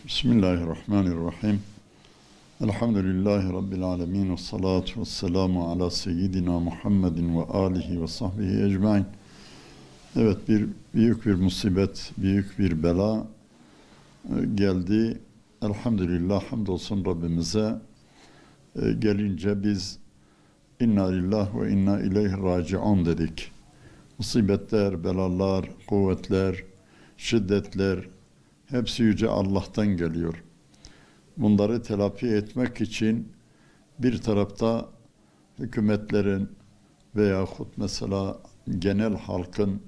Bismillahirrahmanirrahim. Elhamdülillahi Rabbil alemin. Ve salatu ve selamu ala seyyidina Muhammedin ve alihi ve sahbihi ecmain. Evet, büyük bir musibet, büyük bir bela geldi. Elhamdülillah, hamdolsun Rabbimize. Gelince biz inna lillahi ve inna ileyhi raciun dedik. Musibetler, belalar, kuvvetler, şiddetler hepsi Yüce Allah'tan geliyor. Bunları telafi etmek için bir tarafta hükümetlerin veyahut mesela genel halkın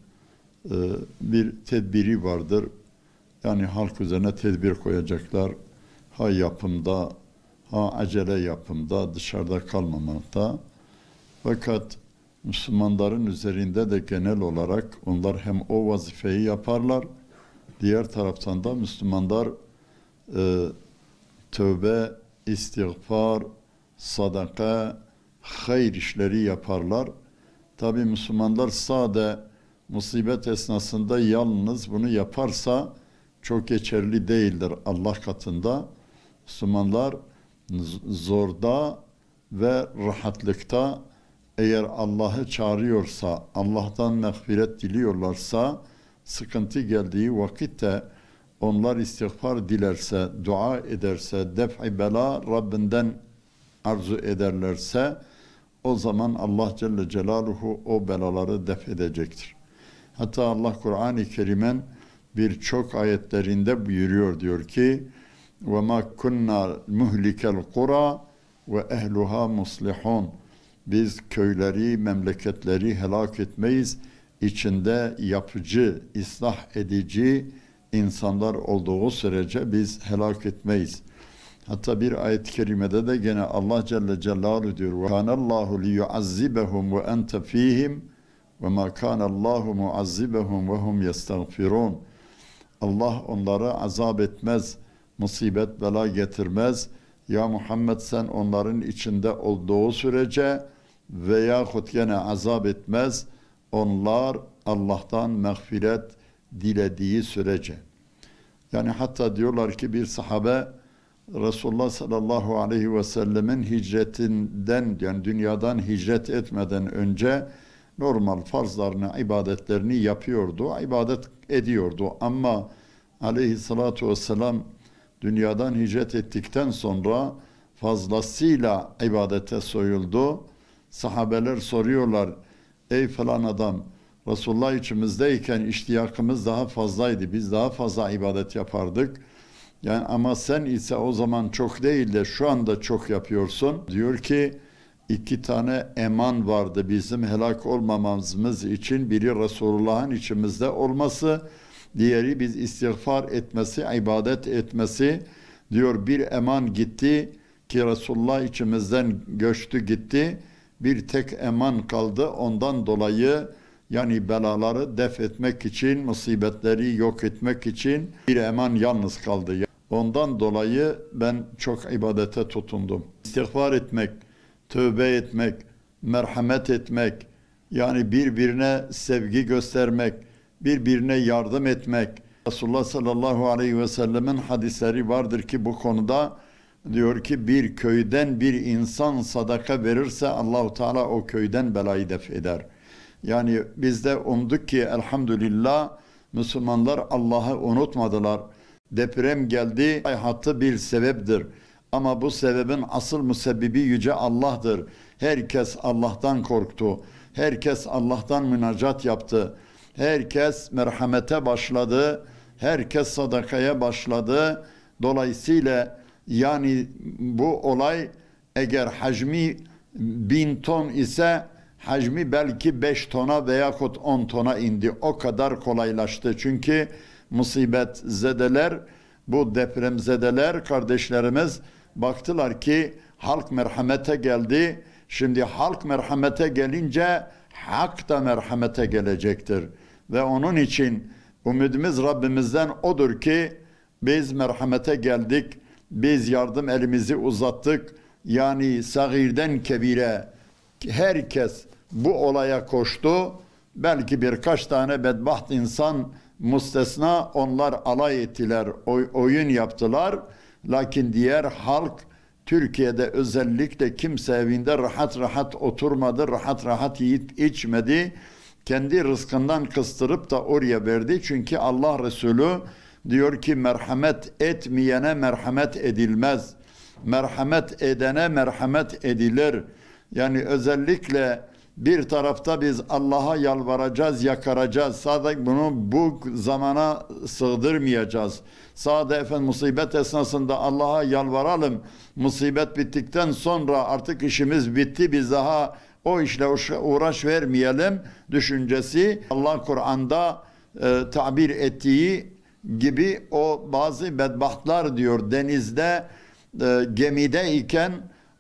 bir tedbiri vardır. Yani halk üzerine tedbir koyacaklar. Ha yapımda, ha acele yapımda, dışarıda kalmamakta. Fakat Müslümanların üzerinde de genel olarak onlar hem o vazifeyi yaparlar, diğer taraftan da Müslümanlar tövbe, istiğfar, sadaka, hayır işleri yaparlar. Tabi Müslümanlar sade musibet esnasında yalnız bunu yaparsa çok geçerli değildir Allah katında. Müslümanlar zorda ve rahatlıkta eğer Allah'ı çağırıyorsa, Allah'tan mağfiret diliyorlarsa, sıkıntı geldiği vakitte onlar istiğfar dilerse, dua ederse, def-i bela Rabbinden arzu ederlerse, o zaman Allah Celle Celaluhu o belaları def edecektir. Hatta Allah Kur'an-ı Kerim'in birçok ayetlerinde buyuruyor, diyor ki وَمَا كُنَّا مُهْلِكَ الْقُرَى وَاَهْلُهَا مُصْلِحُونَ Biz köyleri, memleketleri helak etmeyiz. İçinde yapıcı, ıslah edici insanlar olduğu sürece biz helak etmeyiz. Hatta bir ayet-i kerimede de gene Allah Celle Celaluhu diyor وَكَانَ اللّٰهُ لِيُعَذِّبَهُمْ وَاَنْتَ ف۪يهِمْ وَمَا كَانَ اللّٰهُ مُعَذِّبَهُمْ وَهُمْ يَسْتَغْفِرُونَ Allah onları azap etmez, musibet bela getirmez. Ya Muhammed sen onların içinde olduğu sürece veyahut gene azap etmez. Onlar Allah'tan mağfiret dilediği sürece. Yani hatta diyorlar ki bir sahabe Resulullah sallallahu aleyhi ve sellemin hicretinden, yani dünyadan hicret etmeden önce normal farzlarını, ibadetlerini yapıyordu, ibadet ediyordu. Ama aleyhissalatu vesselam dünyadan hicret ettikten sonra fazlasıyla ibadete soyuldu. Sahabeler soruyorlar, ey falan adam, Resulullah içimizdeyken iştiyakımız daha fazlaydı, biz daha fazla ibadet yapardık. Yani ama sen ise o zaman çok değil de şu anda çok yapıyorsun. Diyor ki, iki tane eman vardı bizim helak olmamamız için. Biri Resulullah'ın içimizde olması, diğeri biz istiğfar etmesi, ibadet etmesi. Diyor bir eman gitti ki Resulullah içimizden göçtü gitti. Bir tek eman kaldı. Ondan dolayı yani belaları def etmek için, musibetleri yok etmek için bir eman yalnız kaldı. Ondan dolayı ben çok ibadete tutundum. İstiğfar etmek, tövbe etmek, merhamet etmek, yani birbirine sevgi göstermek, birbirine yardım etmek. Resulullah sallallahu aleyhi ve sellemin hadisleri vardır ki bu konuda diyor ki bir köyden bir insan sadaka verirse Allahu Teala o köyden belayı def eder. Yani biz de umduk ki elhamdülillah Müslümanlar Allah'ı unutmadılar. Deprem geldi, hattı bir sebeptir. Ama bu sebebin asıl müsebbibi Yüce Allah'tır. Herkes Allah'tan korktu. Herkes Allah'tan münacat yaptı. Herkes merhamete başladı. Herkes sadakaya başladı. Dolayısıyla yani bu olay eğer hacmi 1000 ton ise hacmi belki 5 tona veyahut 10 tona indi. O kadar kolaylaştı. Çünkü musibet zedeler, bu depremzedeler kardeşlerimiz baktılar ki halk merhamete geldi. Şimdi halk merhamete gelince hak da merhamete gelecektir. Ve onun için umudumuz Rabbimizden odur ki biz merhamete geldik. Biz yardım elimizi uzattık. Yani sagirden kebire herkes bu olaya koştu. Belki birkaç tane bedbaht insan Müstesna onlar alay ettiler, oyun yaptılar. Lakin diğer halk Türkiye'de özellikle kimse evinde rahat rahat oturmadı, rahat rahat yiyip içmedi. Kendi rızkından kıstırıp da oraya verdi. Çünkü Allah Resulü diyor ki merhamet etmeyene merhamet edilmez. Merhamet edene merhamet edilir. Yani özellikle bir tarafta biz Allah'a yalvaracağız, yakaracağız. Sadece bunu bu zamana sığdırmayacağız. Sadece musibet esnasında Allah'a yalvaralım. Musibet bittikten sonra artık işimiz bitti. Biz daha o işle uğraş vermeyelim düşüncesi. Allah Kur'an'da tabir ettiği gibi o bazı bedbahtlar diyor denizde gemideyken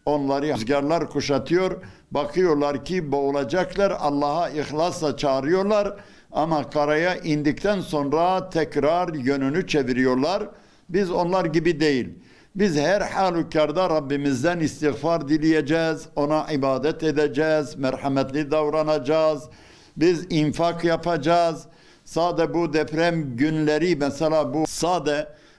onları rüzgarlar kuşatıyor. Bakıyorlar ki boğulacaklar. Allah'a ihlasla çağırıyorlar. Ama karaya indikten sonra tekrar yönünü çeviriyorlar. Biz onlar gibi değil. Biz her halükarda Rabbimizden istiğfar dileyeceğiz. Ona ibadet edeceğiz. Merhametli davranacağız. Biz infak yapacağız. Sade bu deprem günleri mesela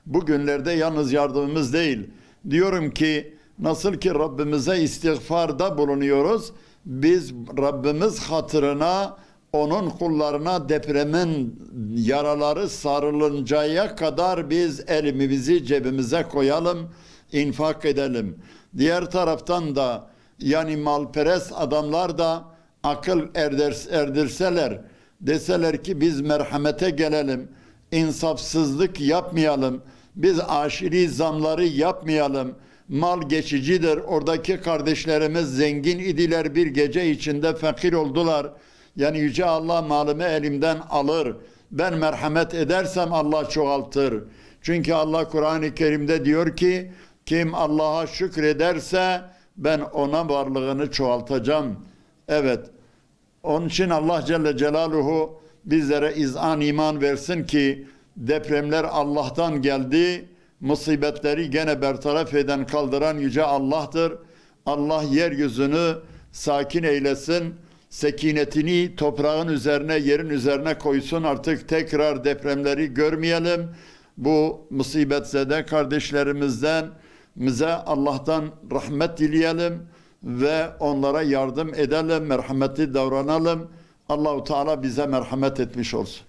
bu günlerde yalnız yardımımız değil. Diyorum ki nasıl ki Rabbimize istiğfarda bulunuyoruz. Biz Rabbimiz hatırına onun kullarına depremin yaraları sarılıncaya kadar biz elimizi cebimize koyalım, infak edelim. Diğer taraftan da yani malperest adamlar da akıl erdirseler, deseler ki biz merhamete gelelim, insafsızlık yapmayalım, biz aşırı zamları yapmayalım, mal geçicidir, oradaki kardeşlerimiz zengin idiler, bir gece içinde fakir oldular. Yani Yüce Allah malımı elimden alır. Ben merhamet edersem Allah çoğaltır. Çünkü Allah Kur'an-ı Kerim'de diyor ki kim Allah'a şükrederse ben ona varlığını çoğaltacağım. Evet. Onun için Allah Celle Celaluhu bizlere izan iman versin ki depremler Allah'tan geldi. Musibetleri gene bertaraf eden, kaldıran Yüce Allah'tır. Allah yeryüzünü sakin eylesin. Sekinetini toprağın üzerine, yerin üzerine koysun. Artık tekrar depremleri görmeyelim. Bu musibetzede kardeşlerimizden bize Allah'tan rahmet dileyelim ve onlara yardım edelim, merhametli davranalım. Allah-u Teala bize merhamet etmiş olsun.